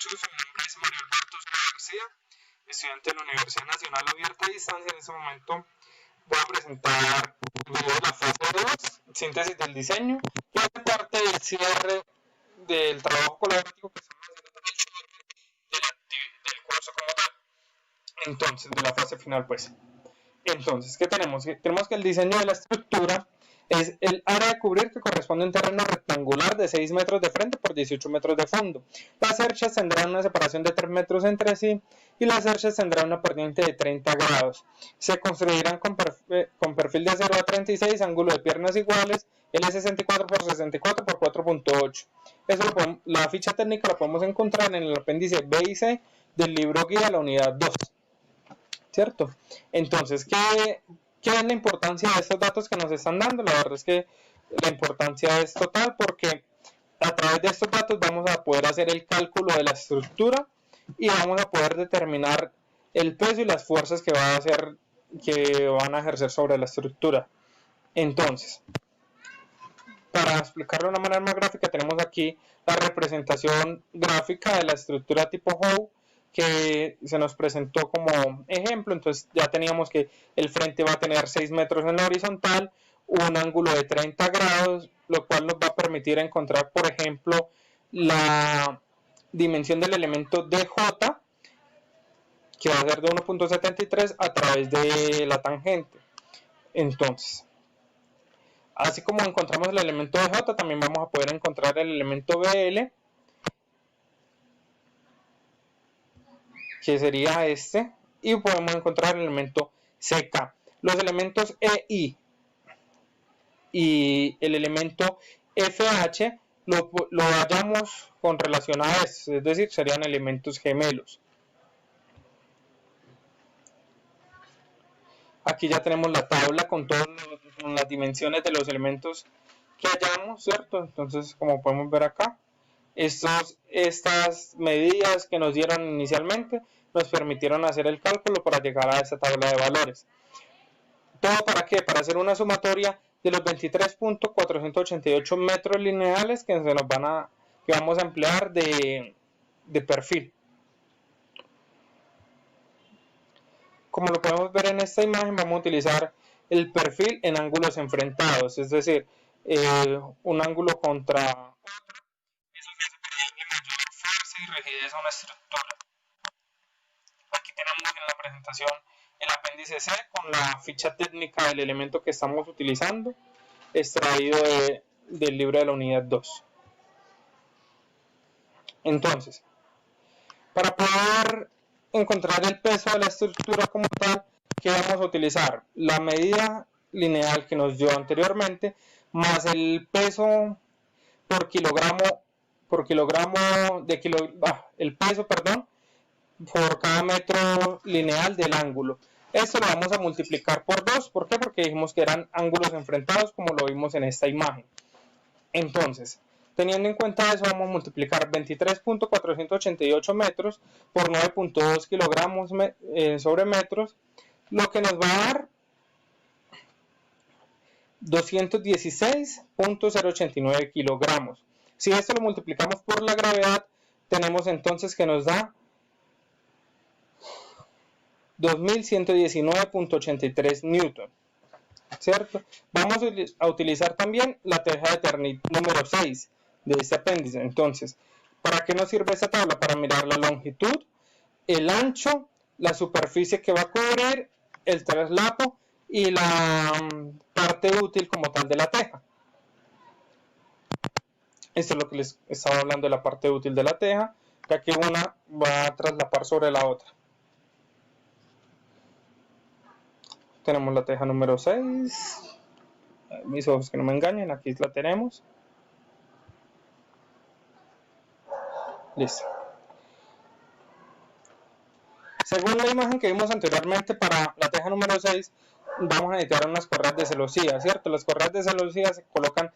muchos, mi nombre es Mario Alberto García, estudiante de la Universidad Nacional Abierta a Distancia. En este momento voy a presentar la fase 2, síntesis del diseño, y hace parte del cierre del trabajo colaborativo que estamos haciendo del curso como tal. Entonces, de la fase final, pues. Entonces, ¿qué tenemos? Tenemos que el diseño de la estructura es el área de cubrir que corresponde a un terreno rectangular de 6 metros de frente por 18 metros de fondo. Las cerchas tendrán una separación de 3 metros entre sí y las cerchas tendrán una pendiente de 30 grados. Se construirán con perfil de 0 a 36, ángulo de piernas iguales, L64 por 64 por 4.8. La ficha técnica la podemos encontrar en el apéndice B y C del libro guía de la unidad 2. ¿Cierto? Entonces, ¿qué es la importancia de estos datos que nos están dando? La verdad es que la importancia es total, porque a través de estos datos vamos a poder hacer el cálculo de la estructura y vamos a poder determinar el peso y las fuerzas que van a ejercer sobre la estructura. Entonces, para explicarlo de una manera más gráfica, tenemos aquí la representación gráfica de la estructura tipo Howe, que se nos presentó como ejemplo. Entonces ya teníamos que el frente va a tener 6 metros en la horizontal, un ángulo de 30 grados, lo cual nos va a permitir encontrar, por ejemplo, la dimensión del elemento DJ, que va a ser de 1.73 a través de la tangente. Entonces, así como encontramos el elemento DJ, también vamos a poder encontrar el elemento BL, que sería este, y podemos encontrar el elemento CK. Los elementos EI y el elemento FH lo hallamos con relación a estos, es decir, serían elementos gemelos. Aquí ya tenemos la tabla con todas las dimensiones de los elementos que hallamos, ¿cierto? Entonces, como podemos ver acá, estas medidas que nos dieron inicialmente nos permitieron hacer el cálculo para llegar a esta tabla de valores. ¿Todo para qué? Para hacer una sumatoria de los 23.488 metros lineales que vamos a emplear de perfil. Como lo podemos ver en esta imagen, vamos a utilizar el perfil en ángulos enfrentados, es decir, un ángulo contra otro. Eso hace darle mayor fuerza y rigidez a una estructura. Aquí tenemos en la presentación el apéndice C con la ficha técnica del elemento que estamos utilizando, extraído del libro de la unidad 2. Entonces, para poder encontrar el peso de la estructura como tal, ¿qué vamos a utilizar? La medida lineal que nos dio anteriormente, más el peso por kilogramo el peso, por cada metro lineal del ángulo. Esto lo vamos a multiplicar por 2. ¿Por qué? Porque dijimos que eran ángulos enfrentados, como lo vimos en esta imagen. Entonces, teniendo en cuenta eso, vamos a multiplicar 23.488 metros por 9.2 kilogramos sobre metros, lo que nos va a dar 216.089 kilogramos. Si esto lo multiplicamos por la gravedad, tenemos entonces que nos da 2119.83 newton, ¿cierto? Vamos a utilizar también la teja de Ternit número 6 de este apéndice. Entonces, ¿para qué nos sirve esta tabla? Para mirar la longitud, el ancho, la superficie que va a cubrir, el traslapo y la parte útil como tal de la teja. Esto es lo que les estaba hablando de la parte útil de la teja, ya que una va a traslapar sobre la otra. Tenemos la teja número 6. Mis ojos que no me engañen, aquí la tenemos. Listo. Según la imagen que vimos anteriormente, para la teja número 6 vamos a necesitar unas correas de celosía, ¿cierto? Las correas de celosía se colocan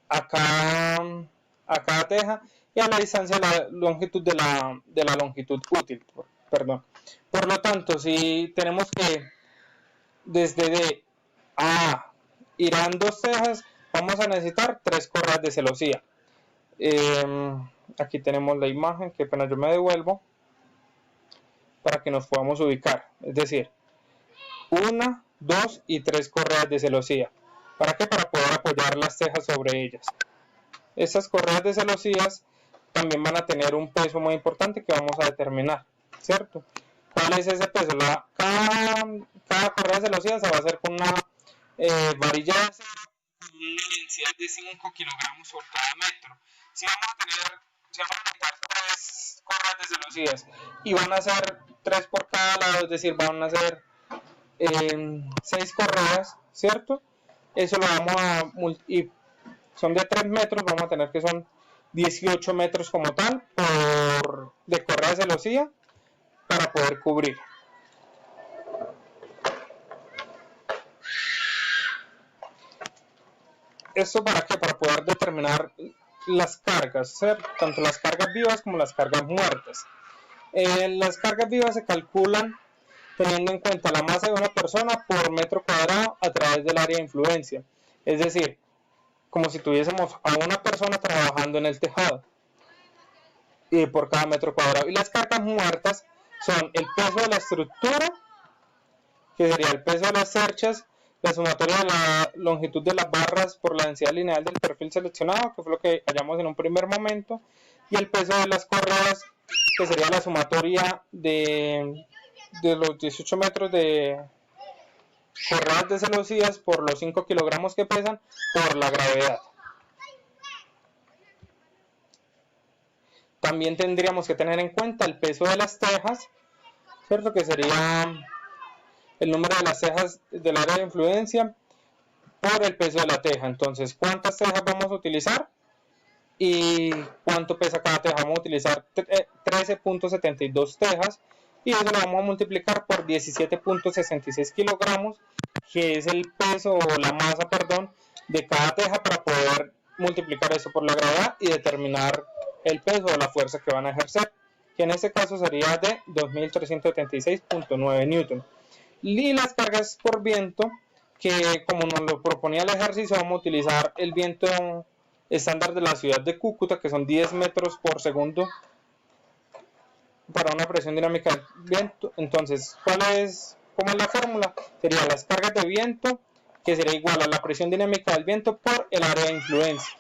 a cada teja y a la distancia, la longitud de la longitud útil, Por lo tanto, si tenemos que desde D a A irán 2 tejas, vamos a necesitar 3 correas de celosía. Aquí tenemos la imagen, que apenas yo me devuelvo para que nos podamos ubicar. Es decir, 1, 2 y 3 correas de celosía. ¿Para qué? Para poder apoyar las tejas sobre ellas. Estas correas de celosías también van a tener un peso muy importante que vamos a determinar, ¿cierto? ¿Cuál es ese peso? Cada correa de celosías se va a hacer con una varilla de acero con una densidad de 5 kilogramos por cada metro. Si vamos a necesitar 3 correas de celosías y van a ser 3 por cada lado, es decir, van a ser 6 correas, ¿cierto? Eso lo vamos a y son de 3 metros, vamos a tener que son 18 metros como tal de correa de celosía para poder cubrir. ¿Esto para qué? Para poder determinar las cargas, ¿cierto? Tanto las cargas vivas como las cargas muertas. Las cargas vivas se calculan teniendo en cuenta la masa de una persona por metro cuadrado a través del área de influencia. Es decir, como si tuviésemos a una persona trabajando en el tejado por cada metro cuadrado. Y las cargas muertas son el peso de la estructura, que sería el peso de las cerchas, la sumatoria de la longitud de las barras por la densidad lineal del perfil seleccionado, que fue lo que hallamos en un primer momento, y el peso de las correas, que sería la sumatoria de los 18 metros de correas de celosías por los 5 kilogramos que pesan por la gravedad. También tendríamos que tener en cuenta el peso de las tejas, ¿cierto? Que sería el número de las tejas del área de influencia por el peso de la teja. Entonces, ¿cuántas tejas vamos a utilizar? ¿Y cuánto pesa cada teja? Vamos a utilizar 13.72 tejas y eso lo vamos a multiplicar por 17.66 kilogramos, que es el peso o la masa, perdón, de cada teja para poder multiplicar eso por la gravedad y determinar el peso o la fuerza que van a ejercer, que en este caso sería de 2.376.9 newton. Y las cargas por viento, que como nos lo proponía el ejercicio, vamos a utilizar el viento estándar de la ciudad de Cúcuta, que son 10 metros por segundo para una presión dinámica del viento. Entonces, ¿cómo es la fórmula? Sería las cargas de viento, que sería igual a la presión dinámica del viento por el área de influencia.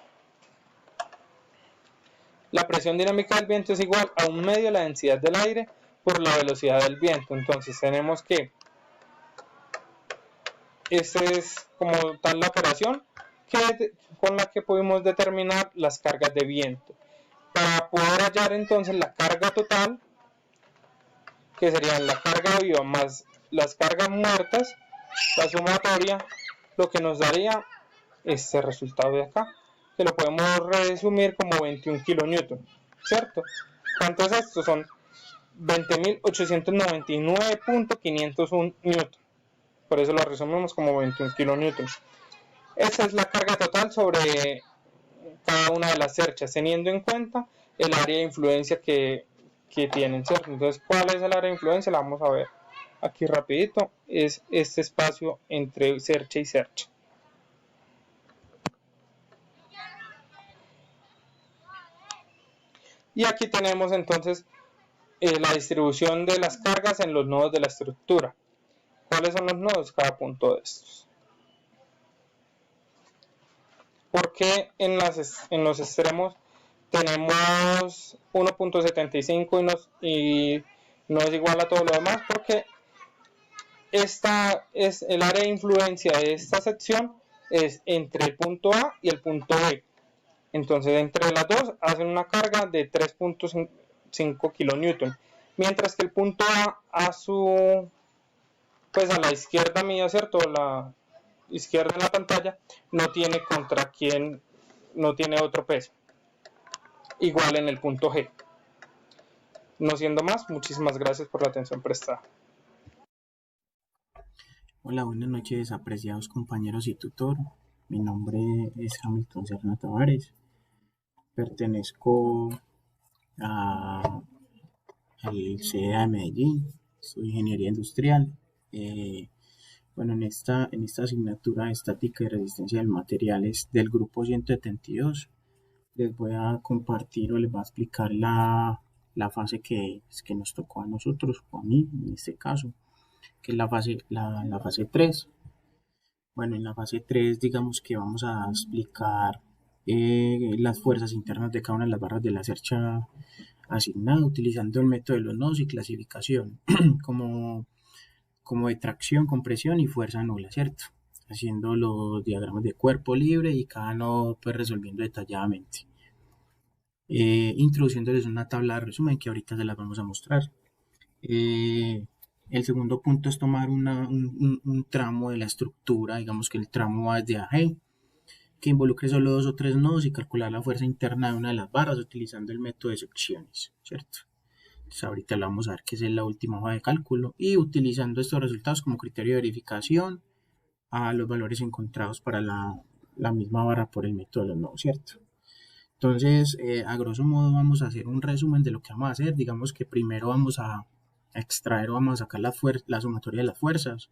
La presión dinámica del viento es igual a 1/2 de la densidad del aire por la velocidad del viento. Entonces tenemos que esta es como tal la operación con la que pudimos determinar las cargas de viento. Para poder hallar entonces la carga total, que serían la carga viva más las cargas muertas, la sumatoria, lo que nos daría este resultado de acá, que lo podemos resumir como 21 kilonewton, ¿cierto? ¿Cuánto es esto? Son 20.899.501 newton. Por eso lo resumimos como 21 kilonewton. Esta es la carga total sobre cada una de las cerchas, teniendo en cuenta el área de influencia que tienen, ¿cierto? Entonces, ¿cuál es el área de influencia? La vamos a ver aquí rapidito. Es este espacio entre cercha y cercha. Y aquí tenemos entonces la distribución de las cargas en los nodos de la estructura. ¿Cuáles son los nodos? Cada punto de estos. Porque en los extremos tenemos 1.75 y no es igual a todo lo demás? Porque esta es el área de influencia de esta sección es entre el punto A y el punto B. Entonces entre las dos hacen una carga de 3.5 kilonewton, mientras que el punto A pues a la izquierda mía, ¿cierto? La izquierda en la pantalla no tiene contra quién, no tiene otro peso. Igual en el punto G. No siendo más, muchísimas gracias por la atención prestada. Hola, buenas noches, apreciados compañeros y tutor. Mi nombre es Hamilton Serna Tavares. Pertenezco al CEA de Medellín. Soy ingeniería industrial. Bueno, en esta asignatura de estática y resistencia de materiales del grupo 172 les voy a compartir o les voy a explicar la fase que nos tocó a nosotros, o a mí en este caso, que es la fase 3. Bueno, en la fase 3 digamos que vamos a explicar las fuerzas internas de cada una de las barras de la cercha asignada utilizando el método de los nodos y clasificación como, como de tracción, compresión y fuerza nula, ¿cierto? Haciendo los diagramas de cuerpo libre y cada nodo pues resolviendo detalladamente. Introduciéndoles una tabla de resumen que ahorita se las vamos a mostrar. El segundo punto es tomar un tramo de la estructura, digamos que el tramo va desde A a G, que involucre solo dos o tres nodos y calcular la fuerza interna de una de las barras utilizando el método de secciones, ¿cierto? Entonces ahorita lo vamos a ver que es la última hoja de cálculo y utilizando estos resultados como criterio de verificación a los valores encontrados para la misma barra por el método de los nodos, ¿cierto? Entonces, a grosso modo vamos a hacer un resumen de lo que vamos a hacer. Digamos que primero vamos a extraer o vamos a sacar la sumatoria de las fuerzas.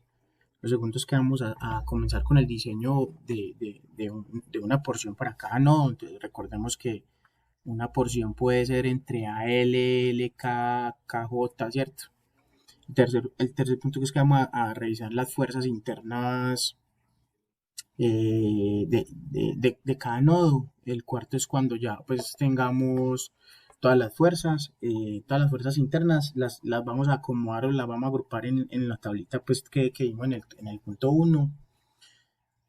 Lo segundo es que vamos a comenzar con el diseño de una porción para cada nodo. Entonces, recordemos que una porción puede ser entre AL, LK, KJ, ¿cierto? El tercer punto es que vamos a revisar las fuerzas internas de cada nodo. El cuarto es cuando ya pues tengamos todas las fuerzas internas, las vamos a acomodar o las vamos a agrupar en la tablita pues que vimos en el punto 1.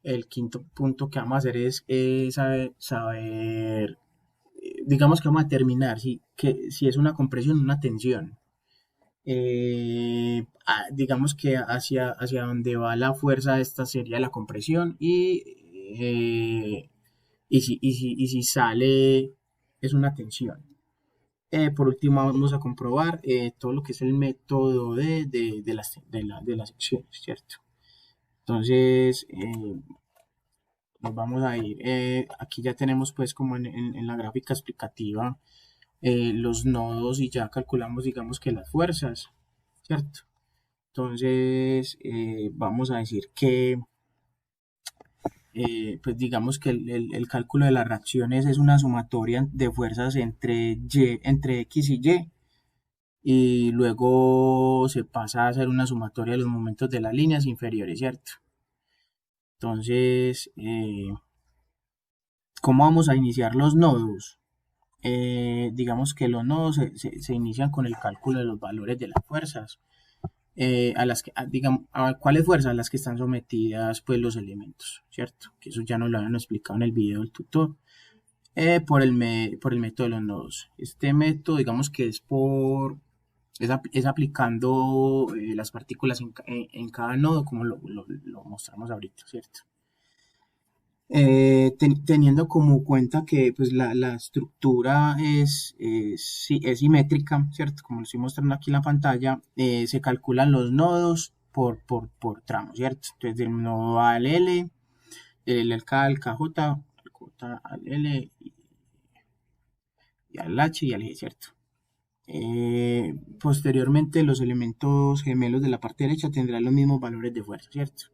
El quinto punto que vamos a hacer es saber, digamos que vamos a determinar si es una compresión o una tensión. Digamos que hacia donde va la fuerza, esta sería la compresión y si sale es una tensión. Por último vamos a comprobar todo lo que es el método de las secciones, ¿cierto? Entonces nos vamos a ir, aquí ya tenemos pues como en la gráfica explicativa los nodos y ya calculamos digamos que las fuerzas, ¿cierto? Entonces vamos a decir que pues digamos que el cálculo de las reacciones es una sumatoria de fuerzas entre X y luego se pasa a hacer una sumatoria de los momentos de las líneas inferiores, ¿cierto? Entonces, ¿cómo vamos a iniciar los nodos? Digamos que los nodos se inician con el cálculo de los valores de las fuerzas. Digamos, a cuáles fuerzas, las que están sometidas pues los elementos, ¿cierto? Que eso ya nos lo habían explicado en el video del tutor. Por el método de los nodos. Este método, digamos que es aplicando las partículas en cada nodo, como lo mostramos ahorita, ¿cierto? Teniendo como cuenta que pues, la estructura es simétrica, ¿cierto? Como lo estoy mostrando aquí en la pantalla, se calculan los nodos por tramo, ¿cierto? Entonces del nodo A al L, del L al K, al KJ, al J al L y al H y al G, ¿cierto? Posteriormente los elementos gemelos de la parte derecha tendrán los mismos valores de fuerza, ¿cierto?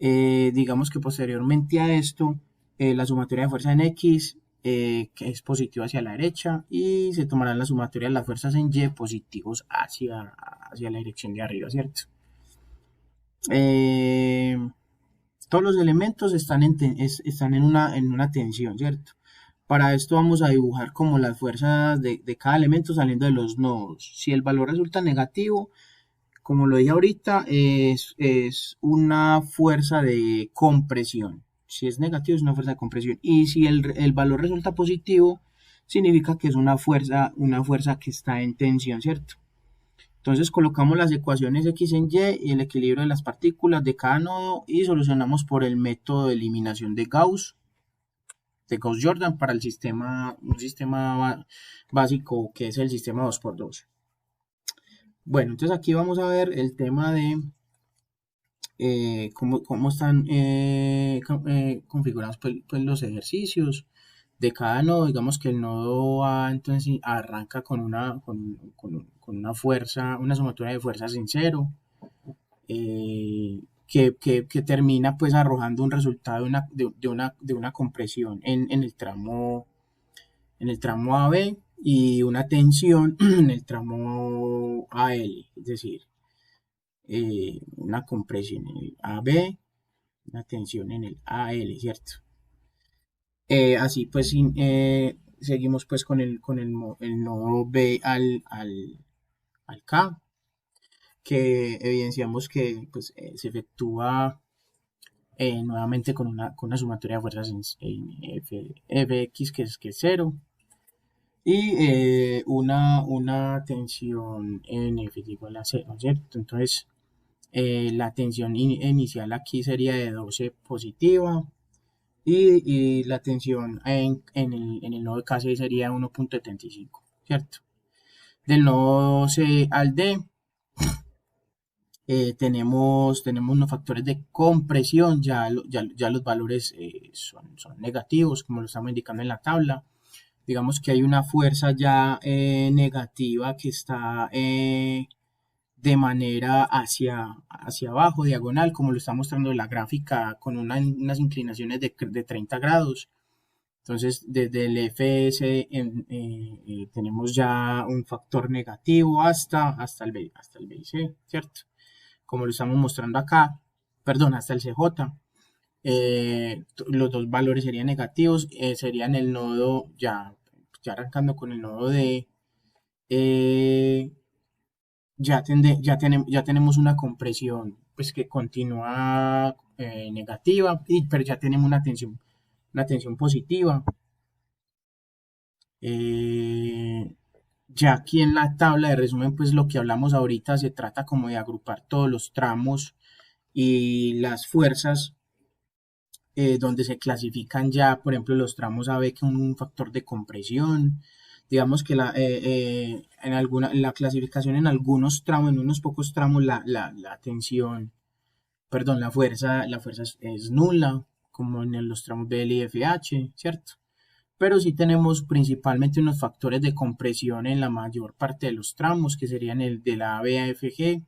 Digamos que posteriormente a esto, la sumatoria de fuerza en X, que es positiva hacia la derecha, y se tomarán la sumatoria de las fuerzas en Y positivos hacia la dirección de arriba, ¿cierto? Todos los elementos están en una tensión, ¿cierto? Para esto vamos a dibujar como las fuerzas de cada elemento saliendo de los nodos. Si el valor resulta negativo, como lo dije ahorita, es una fuerza de compresión. Si es negativo, es una fuerza de compresión. Y si el valor resulta positivo, significa que es una fuerza que está en tensión, ¿cierto? Entonces colocamos las ecuaciones X en Y y el equilibrio de las partículas de cada nodo y solucionamos por el método de eliminación de Gauss-Jordan para un sistema básico que es el sistema 2×2. Bueno, entonces aquí vamos a ver el tema de cómo están configurados pues, los ejercicios de cada nodo. Digamos que el nodo A entonces arranca con una fuerza, una sumatoria de fuerzas en cero, que termina pues arrojando un resultado de una compresión en el tramo en el tramo AB y una tensión en el tramo AL, es decir, una compresión en el AB, una tensión en el AL, ¿cierto? Así pues seguimos pues con el nodo B al K, que evidenciamos que pues, se efectúa nuevamente con una sumatoria de fuerzas en Fx que es 0 y una tensión en F igual a 0, ¿cierto? Entonces la tensión inicial aquí sería de 12 positiva y la tensión en el nodo K6 sería 1.75, ¿cierto? Del nodo C al D tenemos unos factores de compresión, ya los valores son negativos, como lo estamos indicando en la tabla. Digamos que hay una fuerza ya negativa que está de manera hacia abajo, diagonal, como lo está mostrando la gráfica, con unas inclinaciones de 30 grados. Entonces, desde el FS tenemos ya un factor negativo hasta el B y C, ¿cierto? Como lo estamos mostrando acá, perdón, hasta el CJ. Los dos valores serían negativos, serían el nodo, ya arrancando con el nodo D, ya tenemos una compresión pues que continúa negativa, pero ya tenemos una tensión positiva. Ya aquí en la tabla de resumen, pues lo que hablamos ahorita se trata como de agrupar todos los tramos y las fuerzas donde se clasifican ya, por ejemplo, los tramos AB con un factor de compresión. Digamos que en la clasificación en algunos tramos, en unos pocos tramos, la tensión, perdón, la fuerza es nula, como en los tramos BL y FH, ¿cierto? Pero sí tenemos principalmente unos factores de compresión en la mayor parte de los tramos, que serían el de la AB a FG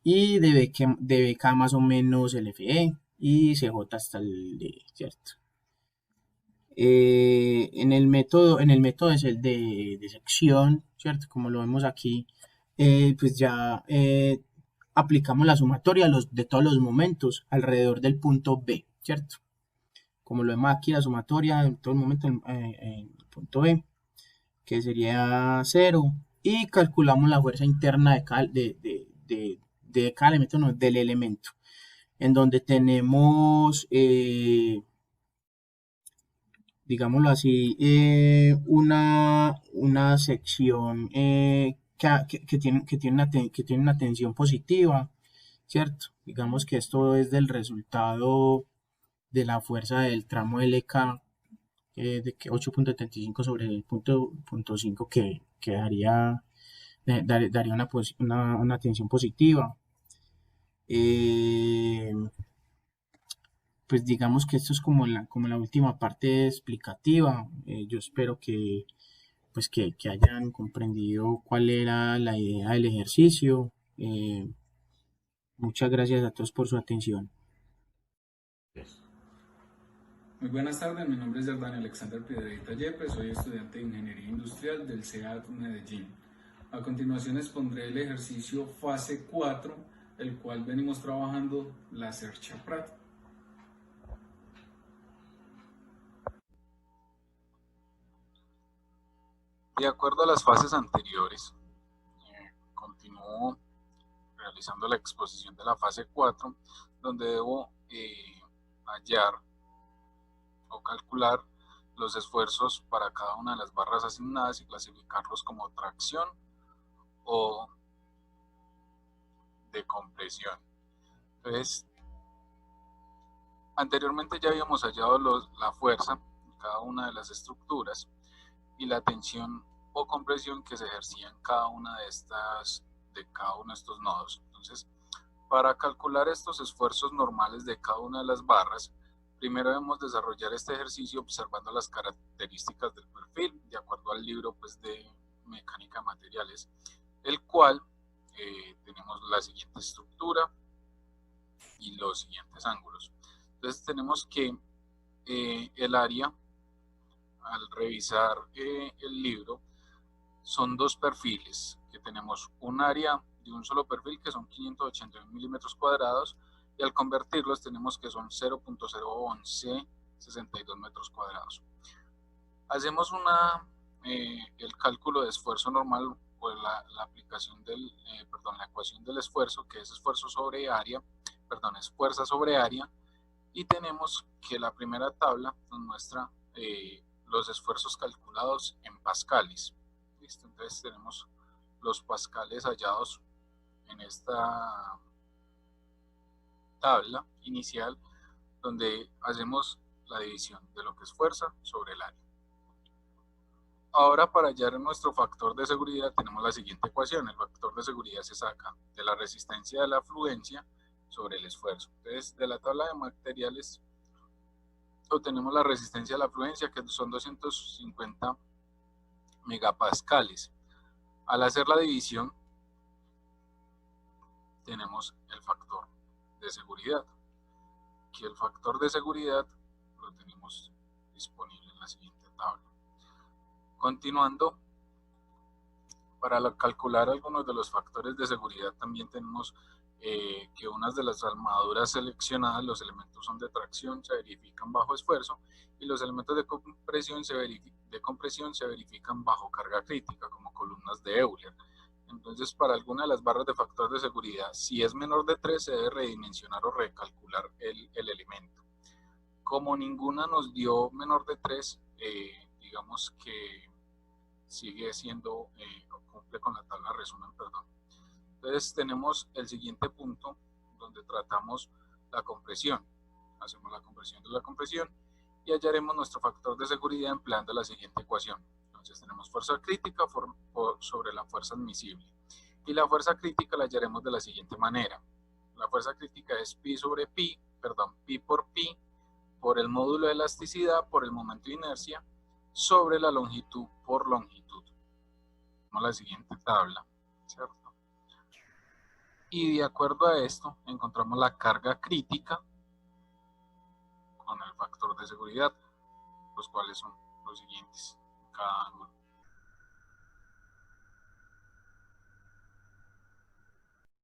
y de BK más o menos el FE y CJ hasta el D, ¿cierto? En el método es el de sección, ¿cierto? Como lo vemos aquí, pues ya aplicamos la sumatoria de todos los momentos alrededor del punto B, ¿cierto? Como lo vemos aquí, la sumatoria en todo el momento en el punto B, que sería 0, y calculamos la fuerza interna de cada elemento, no, del elemento, en donde tenemos, digámoslo así, una sección que tiene una tensión positiva, ¿cierto? Digamos que esto es del resultado de la fuerza del tramo LK de que 8.75 sobre el punto 5 que daría una tensión positiva. Pues digamos que esto es como la última parte explicativa. Yo espero pues que hayan comprendido cuál era la idea del ejercicio. Muchas gracias a todos por su atención. Muy buenas tardes, mi nombre es Jordán Alexander Piedradita Yepes, soy estudiante de Ingeniería Industrial del CEAT Medellín. A continuación expondré el ejercicio fase 4, el cual venimos trabajando la Sercha-Prat. De acuerdo a las fases anteriores, continúo realizando la exposición de la fase 4, donde debo hallar o calcular los esfuerzos para cada una de las barras asignadas y clasificarlos como tracción o de compresión. Entonces, anteriormente ya habíamos hallado la fuerza en cada una de las estructuras y la tensión o compresión que se ejercía en cada una de cada uno de estos nodos. Entonces, para calcular estos esfuerzos normales de cada una de las barras, primero debemos desarrollar este ejercicio observando las características del perfil, de acuerdo al libro pues, de mecánica de materiales, el cual tenemos la siguiente estructura y los siguientes ángulos. Entonces tenemos que el área al revisar el libro, son dos perfiles, que tenemos un área de un solo perfil que son 581 milímetros cuadrados, y al convertirlos tenemos que son 0.01162 metros cuadrados. Hacemos el cálculo de esfuerzo normal, o la aplicación la ecuación del esfuerzo, que es esfuerzo sobre área, es fuerza sobre área, y tenemos que la primera tabla nos muestra los esfuerzos calculados en pascales. ¿Listo? Entonces tenemos los pascales hallados en esta tabla inicial, donde hacemos la división de lo que es fuerza sobre el área. Ahora, para hallar nuestro factor de seguridad tenemos la siguiente ecuación. El factor de seguridad se saca de la resistencia de la afluencia sobre el esfuerzo. Entonces, de la tabla de materiales obtenemos la resistencia de la afluencia, que son 250 megapascales. Al hacer la división tenemos el factor de seguridad, que el factor de seguridad lo tenemos disponible en la siguiente tabla. Continuando, para calcular algunos de los factores de seguridad también tenemos que unas de las armaduras seleccionadas, los elementos son de tracción, se verifican bajo esfuerzo, y los elementos de compresión se verifican bajo carga crítica, como columnas de Euler. Entonces, para alguna de las barras de factor de seguridad, si es menor de 3, se debe redimensionar o recalcular el elemento. Como ninguna nos dio menor de 3, digamos que sigue siendo, cumple con la tabla resumen, perdón. Entonces tenemos el siguiente punto, donde tratamos la compresión. Hacemos la compresión de la compresión y hallaremos nuestro factor de seguridad empleando la siguiente ecuación. Entonces tenemos fuerza crítica sobre la fuerza admisible, y la fuerza crítica la hallaremos de la siguiente manera. La fuerza crítica es pi por pi, por el módulo de elasticidad, por el momento de inercia, sobre la longitud por longitud. Tenemos la siguiente tabla, ¿cierto? Y de acuerdo a esto encontramos la carga crítica con el factor de seguridad, los cuales son los siguientes, cada ángulo.